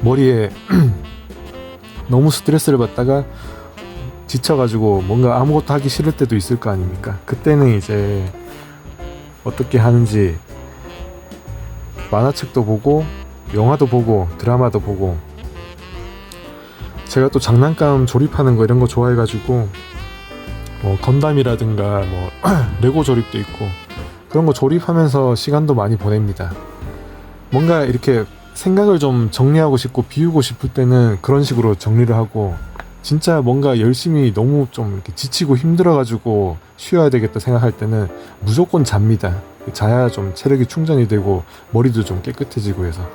머리에 너무 스트레스를 받다가 지쳐가지고 뭔가 아무것도 하기 싫을 때도 있을 거 아닙니까? 그때는 이제 어떻게 하는지 만화책도 보고 영화도 보고 드라마도 보고, 제가 또 장난감 조립하는 거 이런 거 좋아해가지고 뭐 건담이라든가 뭐 레고 조립도 있고 그런 거 조립하면서 시간도 많이 보냅니다. 뭔가 이렇게 생각을 좀 정리하고 싶고 비우고 싶을 때는 그런 식으로 정리를 하고, 진짜 뭔가 열심히 너무 좀 이렇게 지치고 힘들어가지고 쉬어야 되겠다 생각할 때는 무조건 잡니다. 자야 좀 체력이 충전이 되고 머리도 좀 깨끗해지고 해서.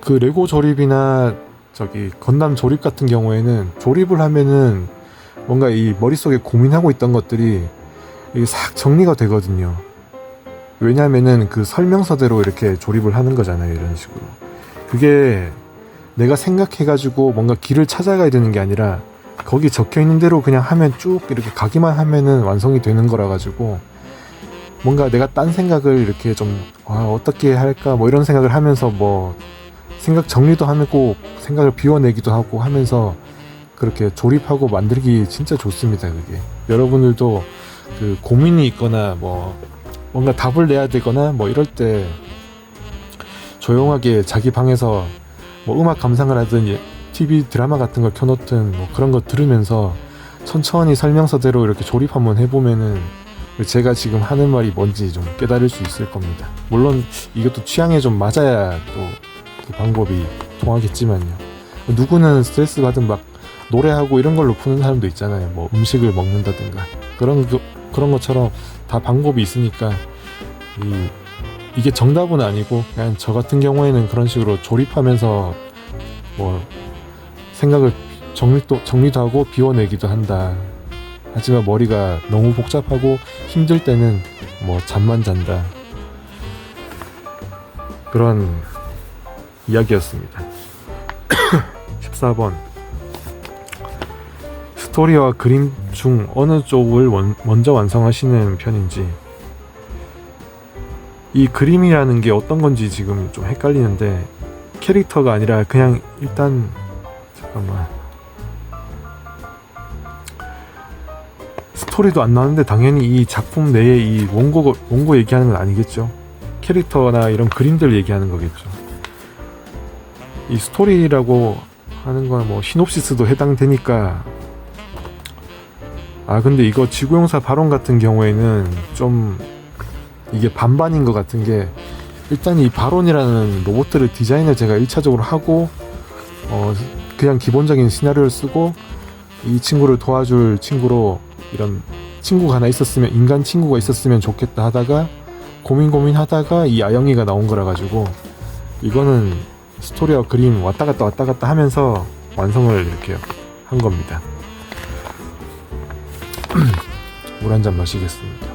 그 레고 조립이나 저기 건담 조립 같은 경우에는 조립을 하면은 뭔가 이 머릿속에 고민하고 있던 것들이 이게 싹 정리가 되거든요. 왜냐면은 그 설명서대로 이렇게 조립을 하는 거잖아요. 이런 식으로. 그게 내가 생각해가지고 뭔가 길을 찾아가야 되는 게 아니라 거기 적혀있는 대로 그냥 하면 쭉 이렇게 가기만 하면은 완성이 되는 거라 가지고, 뭔가 내가 딴 생각을 이렇게 좀 어떻게 할까 뭐 이런 생각을 하면서 뭐 생각 정리도 하고 생각을 비워내기도 하고 하면서 그렇게 조립하고 만들기 진짜 좋습니다. 그게 여러분들도 그 고민이 있거나 뭐 뭔가 답을 내야 되거나 뭐 이럴 때 조용하게 자기 방에서 뭐 음악 감상을 하든 TV 드라마 같은 걸 켜놓든 뭐 그런 거 들으면서 천천히 설명서대로 이렇게 조립 한번 해보면은 제가 지금 하는 말이 뭔지 좀 깨달을 수 있을 겁니다. 물론 이것도 취향에 좀 맞아야 또 그 방법이 통하겠지만요. 누구는 스트레스 받으면 막 노래하고 이런 걸로 푸는 사람도 있잖아요. 뭐 음식을 먹는다든가 그런 것처럼 다 방법이 있으니까 이게 정답은 아니고, 그냥 저 같은 경우에는 그런 식으로 조립하면서 뭐 생각을 정리도 하고 비워내기도 한다. 하지만 머리가 너무 복잡하고 힘들 때는 뭐 잠만 잔다. 그런 이야기였습니다. 14번. 스토리와 그림 중 어느 쪽을 먼저 완성하시는 편인지. 이 그림이라는 게 어떤 건지 지금 좀 헷갈리는데, 캐릭터가 아니라 그냥 일단 잠깐만, 스토리도 안 나오는데 당연히 이 작품 내에 이 원고 얘기하는 건 아니겠죠. 캐릭터나 이런 그림들 얘기하는 거겠죠. 이 스토리라고 하는 건 뭐 시놉시스도 해당되니까. 근데 이거 지구용사 발언 같은 경우에는 좀 이게 반반인 것 같은 게, 일단 이 바론이라는 로봇들을 디자인을 제가 1차적으로 하고 그냥 기본적인 시나리오를 쓰고 이 친구를 도와줄 친구로 이런 친구가 하나 있었으면, 인간 친구가 있었으면 좋겠다 하다가 고민하다가 이 아영이가 나온 거라 가지고, 이거는 스토리와 그림 왔다 갔다 하면서 완성을 이렇게 한 겁니다. 물 한 잔 마시겠습니다.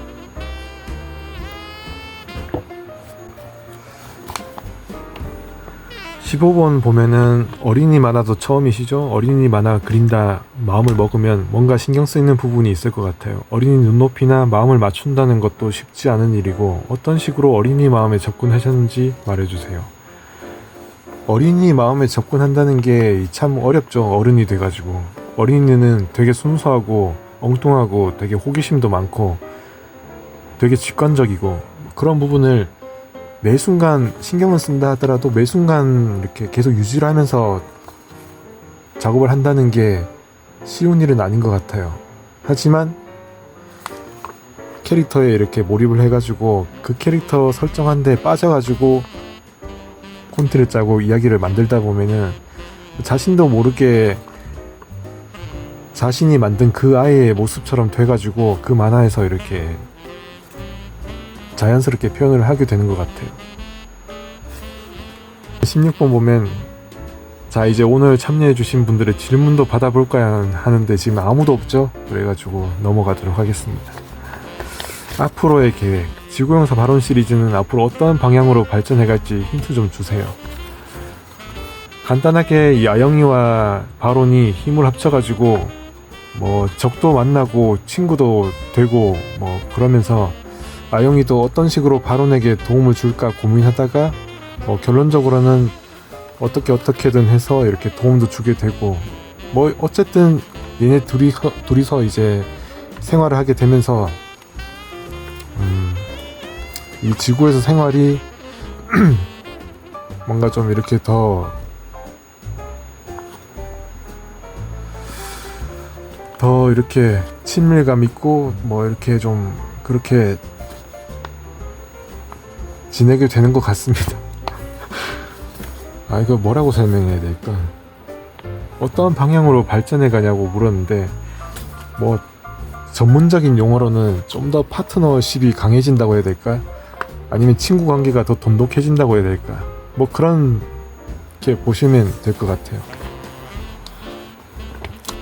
15번 보면은 어린이 만화도 처음이시죠? 어린이 만화 그린다 마음을 먹으면 뭔가 신경 쓰이는 부분이 있을 것 같아요. 어린이 눈높이나 마음을 맞춘다는 것도 쉽지 않은 일이고, 어떤 식으로 어린이 마음에 접근하셨는지 말해주세요. 어린이 마음에 접근한다는 게 참 어렵죠. 어른이 돼가지고. 어린이는 되게 순수하고 엉뚱하고 되게 호기심도 많고 되게 직관적이고, 그런 부분을 매 순간 신경을 쓴다 하더라도 매 순간 이렇게 계속 유지를 하면서 작업을 한다는 게 쉬운 일은 아닌 것 같아요. 하지만 캐릭터에 이렇게 몰입을 해가지고 그 캐릭터 설정한 데 빠져가지고 콘티를 짜고 이야기를 만들다 보면은 자신도 모르게 자신이 만든 그 아이의 모습처럼 돼가지고 그 만화에서 이렇게 자연스럽게 표현을 하게 되는 것 같아요. 16번 보면, 자 이제 오늘 참여해주신 분들의 질문도 받아볼까 하는데 지금 아무도 없죠? 그래가지고 넘어가도록 하겠습니다. 앞으로의 계획, 지구용사 발언 시리즈는 앞으로 어떤 방향으로 발전해갈지 힌트 좀 주세요. 간단하게 이 아영이와 바론이 힘을 합쳐가지고 뭐 적도 만나고 친구도 되고 뭐 그러면서 아영이도 어떤 식으로 바론에게 도움을 줄까 고민하다가 뭐 결론적으로는 어떻게든 해서 이렇게 도움도 주게 되고 뭐 어쨌든 얘네 둘이서 이제 생활을 하게 되면서 이 지구에서 생활이 뭔가 좀 이렇게 더 이렇게 친밀감 있고 뭐 이렇게 좀 그렇게 지내게 되는 것 같습니다. 이거 뭐라고 설명해야 될까? 어떤 방향으로 발전해 가냐고 물었는데 뭐 전문적인 용어로는 좀 더 파트너십이 강해진다고 해야 될까? 아니면 친구 관계가 더 돈독해진다고 해야 될까? 뭐 그런 게 보시면 될 것 같아요.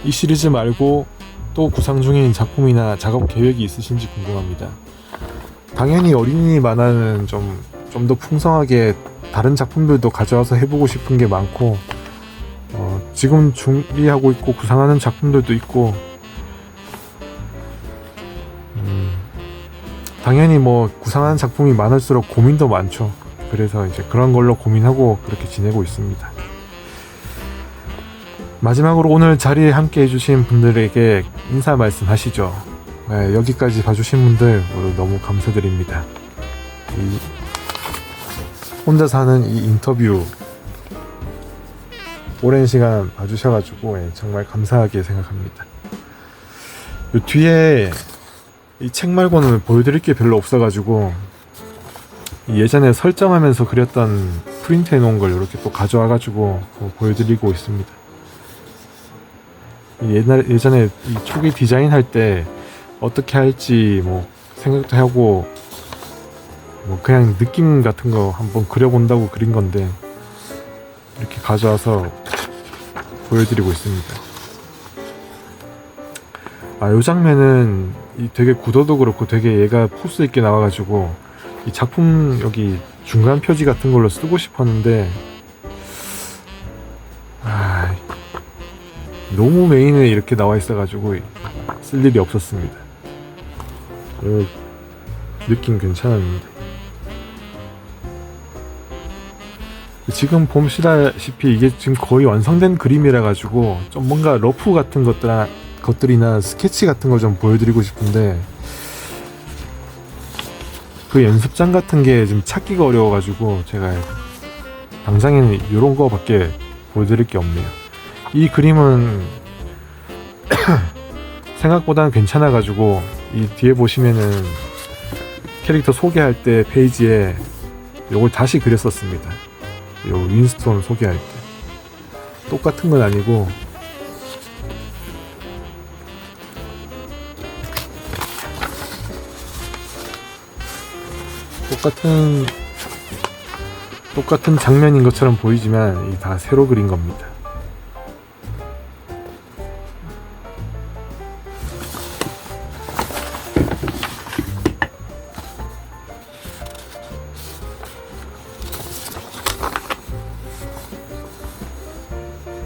이 시리즈 말고 또 구상 중인 작품이나 작업 계획이 있으신지 궁금합니다. 당연히 어린이 만화는 좀 더 풍성하게 다른 작품들도 가져와서 해보고 싶은 게 많고 지금 준비하고 있고 구상하는 작품들도 있고 당연히 뭐 구상하는 작품이 많을수록 고민도 많죠. 그래서 이제 그런 걸로 고민하고 그렇게 지내고 있습니다. 마지막으로 오늘 자리에 함께 해주신 분들에게 인사 말씀 하시죠. 네, 여기까지 봐주신 분들 모두 너무 감사드립니다. 혼자서 하는 이 인터뷰 오랜 시간 봐주셔가지고 정말 감사하게 생각합니다. 요 뒤에 이 책 말고는 보여드릴 게 별로 없어가지고 예전에 설정하면서 그렸던 프린트 해놓은 걸 이렇게 또 가져와가지고 보여드리고 있습니다. 예전에 이 초기 디자인 할 때 어떻게 할지 뭐 생각도 하고 뭐 그냥 느낌 같은 거 한번 그려본다고 그린 건데 이렇게 가져와서 보여드리고 있습니다. 요 장면은 되게 구도도 그렇고 되게 얘가 포스 있게 나와가지고 이 작품 여기 중간 표지 같은 걸로 쓰고 싶었는데 너무 메인에 이렇게 나와 있어가지고 쓸 일이 없었습니다. 느낌 괜찮았는데 지금 보시다시피 이게 지금 거의 완성된 그림이라 가지고 좀 뭔가 러프 같은 것들이나 스케치 같은 걸 좀 보여드리고 싶은데 그 연습장 같은 게 지금 찾기가 어려워가지고 제가 당장에는 이런 거밖에 보여드릴 게 없네요. 이 그림은 생각보다는 괜찮아가지고 이 뒤에 보시면은 캐릭터 소개할 때 페이지에 요걸 다시 그렸었습니다. 요 윈스톤 소개할 때 똑같은 건 아니고 똑같은 장면인 것처럼 보이지만 이 다 새로 그린 겁니다.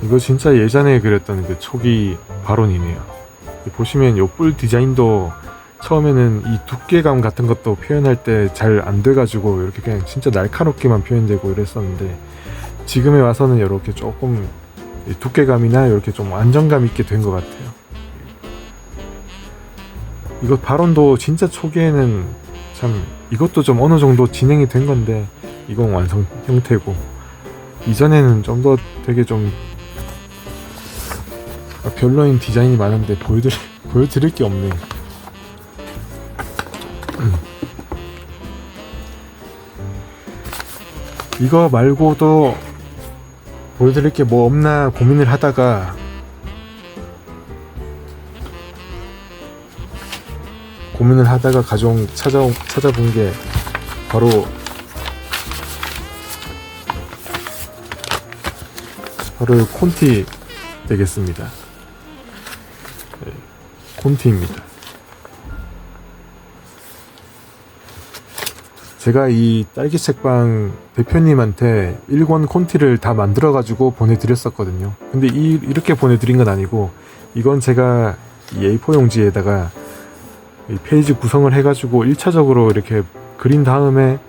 이거 진짜 예전에 그렸던 그 초기 바론이네요. 보시면 요 뿔 디자인도 처음에는 이 두께감 같은 것도 표현할 때 잘 안 돼가지고 이렇게 그냥 진짜 날카롭게만 표현되고 이랬었는데 지금에 와서는 이렇게 조금 두께감이나 이렇게 좀 안정감 있게 된 것 같아요. 이거 바론도 진짜 초기에는 참 이것도 좀 어느 정도 진행이 된 건데 이건 완성 형태고 이전에는 좀 더 되게 좀 별로인 디자인이 많은데 보여드릴 게 없네. 이거 말고도 보여드릴 게 뭐 없나 고민을 하다가 고민을 하다가 찾아본 게 바로 이 콘티 되겠습니다. 네, 콘티입니다. 제가 이 딸기 책방 대표님한테 1권 콘티를 다 만들어 가지고 보내드렸었거든요. 근데 이렇게 보내드린 건 아니고, 이건 제가 이 A4 용지에다가 이 페이지 구성을 해가지고 1차적으로 이렇게 그린 다음에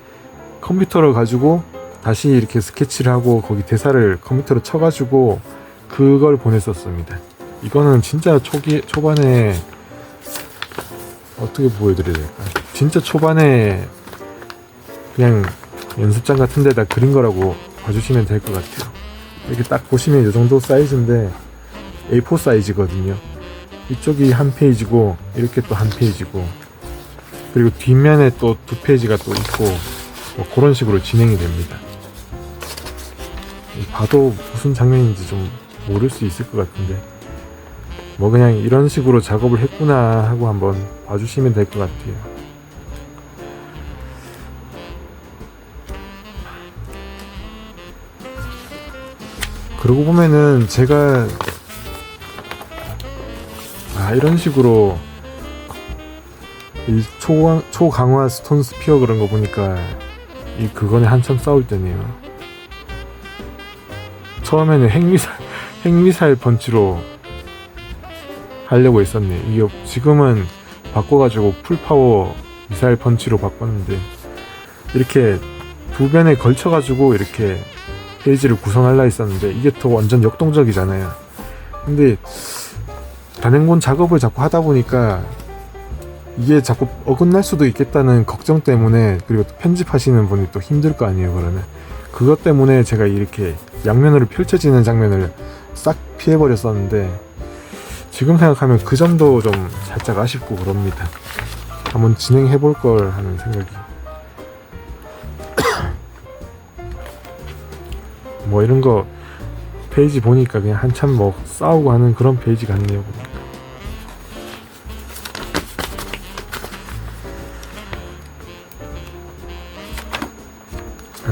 컴퓨터를 가지고 다시 이렇게 스케치를 하고 거기 대사를 컴퓨터로 쳐가지고 그걸 보냈었습니다. 이거는 진짜 초반에 어떻게 보여드려야 될까? 진짜 초반에 그냥 연습장 같은 데다 그린 거라고 봐주시면 될 것 같아요. 이렇게 딱 보시면 이 정도 사이즈인데 A4 사이즈거든요. 이쪽이 한 페이지고 이렇게 또 한 페이지고, 그리고 뒷면에 또 두 페이지가 또 있고, 뭐 그런 식으로 진행이 됩니다. 봐도 무슨 장면인지 좀 모를 수 있을 것 같은데, 뭐 그냥 이런 식으로 작업을 했구나 하고 한번 봐주시면 될 것 같아요. 그러고 보면은 제가 이런 식으로 이 초강화 스톤 스피어 그런 거 보니까 그거는 한참 싸울 때네요. 처음에는 핵미사일 펀치로 하려고 했었네. 이게 지금은 바꿔가지고 풀파워 미사일 펀치로 바꿨는데, 이렇게 두 변에 걸쳐가지고 이렇게 페이지를 구성하려 했었는데 이게 더 완전 역동적이잖아요. 근데 단행본 작업을 자꾸 하다 보니까 이게 자꾸 어긋날 수도 있겠다는 걱정 때문에, 그리고 또 편집하시는 분이 또 힘들 거 아니에요. 그러면 그것 때문에 제가 이렇게 양면으로 펼쳐지는 장면을 싹 피해버렸었는데, 지금 생각하면 그 점도 좀 살짝 아쉽고 그럽니다. 한번 진행해볼 걸 하는 생각이. 뭐 이런 거 페이지 보니까 그냥 한참 뭐 싸우고 하는 그런 페이지 같네요. 보니까.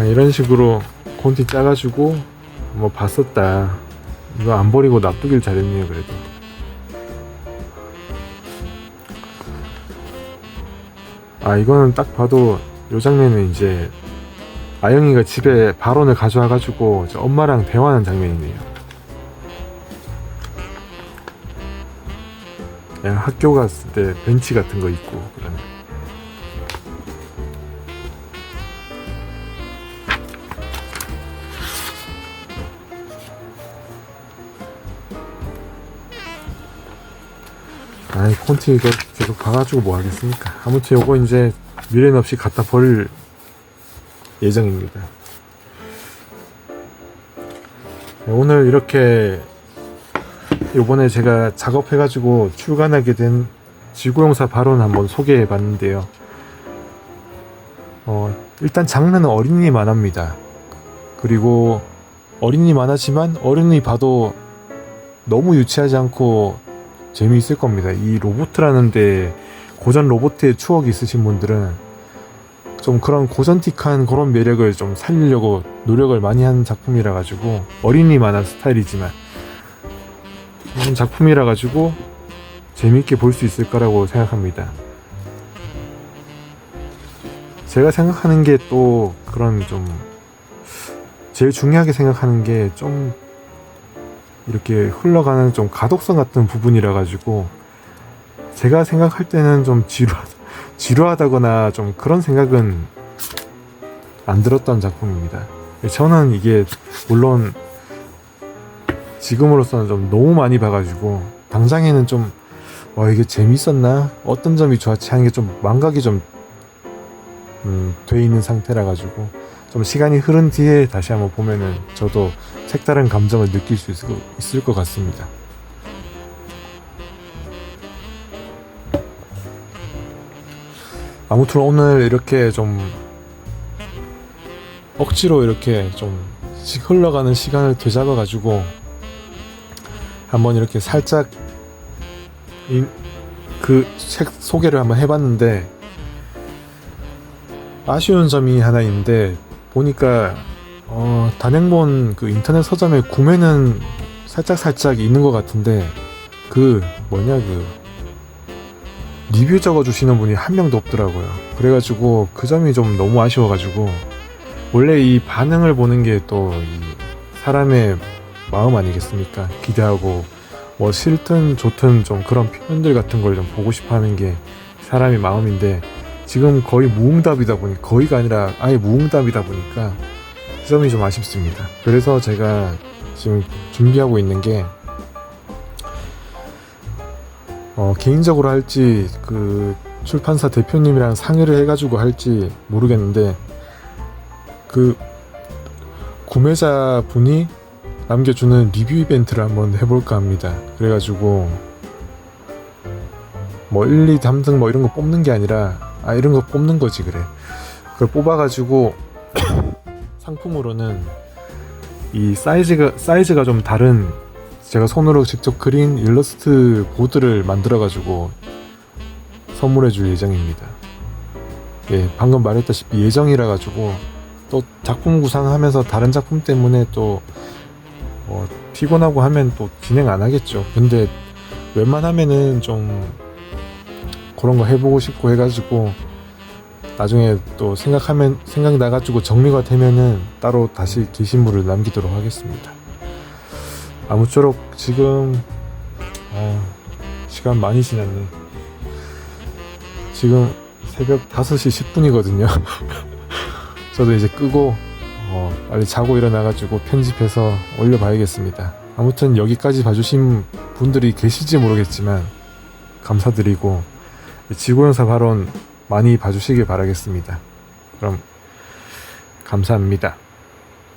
이런 식으로 콘티 짜가지고 뭐 봤었다. 이거 안 버리고 놔두길 잘했네요. 그래도. 이거는 딱 봐도 요 장면은 이제 아영이가 집에 발언을 가져와가지고 엄마랑 대화하는 장면이네요. 그냥 학교 갔을 때 벤치 같은 거 있고 그런. 콘티 이거 계속 봐가지고 뭐 하겠습니까. 아무튼 요거 이제 미련 없이 갖다 버릴 예정입니다. 오늘 이렇게 요번에 제가 작업해가지고 출간하게 된 지구용사 발언 한번 소개해 봤는데요. 일단 장르는 어린이 만화입니다. 그리고 어린이 만화지만 어른이 봐도 너무 유치하지 않고 재미있을 겁니다. 이 로보트라는데 고전 로보트의 추억이 있으신 분들은 좀 그런 고전틱한 그런 매력을 좀 살리려고 노력을 많이 한 작품이라 가지고, 어린이 만화 스타일이지만 그런 작품이라 가지고 재미있게 볼 수 있을 거라고 생각합니다. 제가 생각하는 게 또 그런 좀 제일 중요하게 생각하는 게 좀 이렇게 흘러가는 좀 가독성 같은 부분이라 가지고, 제가 생각할 때는 좀 지루하다거나 좀 그런 생각은 안 들었던 작품입니다. 저는 이게 물론 지금으로서는 좀 너무 많이 봐가지고 당장에는 좀 이게 재밌었나? 어떤 점이 좋았지 하는 게 좀 망각이 좀 돼 있는 상태라 가지고, 좀 시간이 흐른 뒤에 다시 한번 보면은 저도 색다른 감정을 느낄 수 있을 것 같습니다. 아무튼 오늘 이렇게 좀 억지로 이렇게 좀 흘러가는 시간을 되잡아 가지고 한번 이렇게 살짝 그 책 소개를 한번 해봤는데 아쉬운 점이 하나 있는데 보니까 단행본 그 인터넷 서점에 구매는 살짝 있는 것 같은데 그 리뷰 적어주시는 분이 한 명도 없더라고요. 그래가지고 그 점이 좀 너무 아쉬워가지고 원래 이 반응을 보는 게 또 사람의 마음 아니겠습니까? 기대하고 뭐 싫든 좋든 좀 그런 표현들 같은 걸 좀 보고 싶어 하는 게 사람의 마음인데 지금 거의 무응답이다 보니 거의가 아니라 아예 무응답이다 보니까 그 점이 좀 아쉽습니다. 그래서 제가 지금 준비하고 있는 게 개인적으로 할지 그 출판사 대표님이랑 상의를 해가지고 할지 모르겠는데 그 구매자 분이 남겨주는 리뷰 이벤트를 한번 해볼까 합니다. 그래가지고 뭐 1, 2, 3등 뭐 이런 거 뽑는 게 아니라 이런 거 뽑는 거지 그래. 그걸 뽑아가지고 상품으로는 이 사이즈가 좀 다른 제가 손으로 직접 그린 일러스트 보드를 만들어가지고 선물해줄 예정입니다. 예, 방금 말했다시피 예정이라 가지고 또 작품 구상하면서 다른 작품 때문에 또 피곤하고 하면 또 진행 안 하겠죠. 근데 웬만하면은 좀 그런 거 해보고 싶고 해가지고 나중에 또 생각 나가지고 정리가 되면은 따로 다시 게시물을 남기도록 하겠습니다. 아무쪼록 지금 시간 많이 지났네. 지금 새벽 5시 10분이거든요. 저도 이제 끄고 빨리 자고 일어나가지고 편집해서 올려봐야겠습니다. 아무튼 여기까지 봐주신 분들이 계실지 모르겠지만 감사드리고 지구연사 발언 많이 봐주시길 바라겠습니다. 그럼 감사합니다.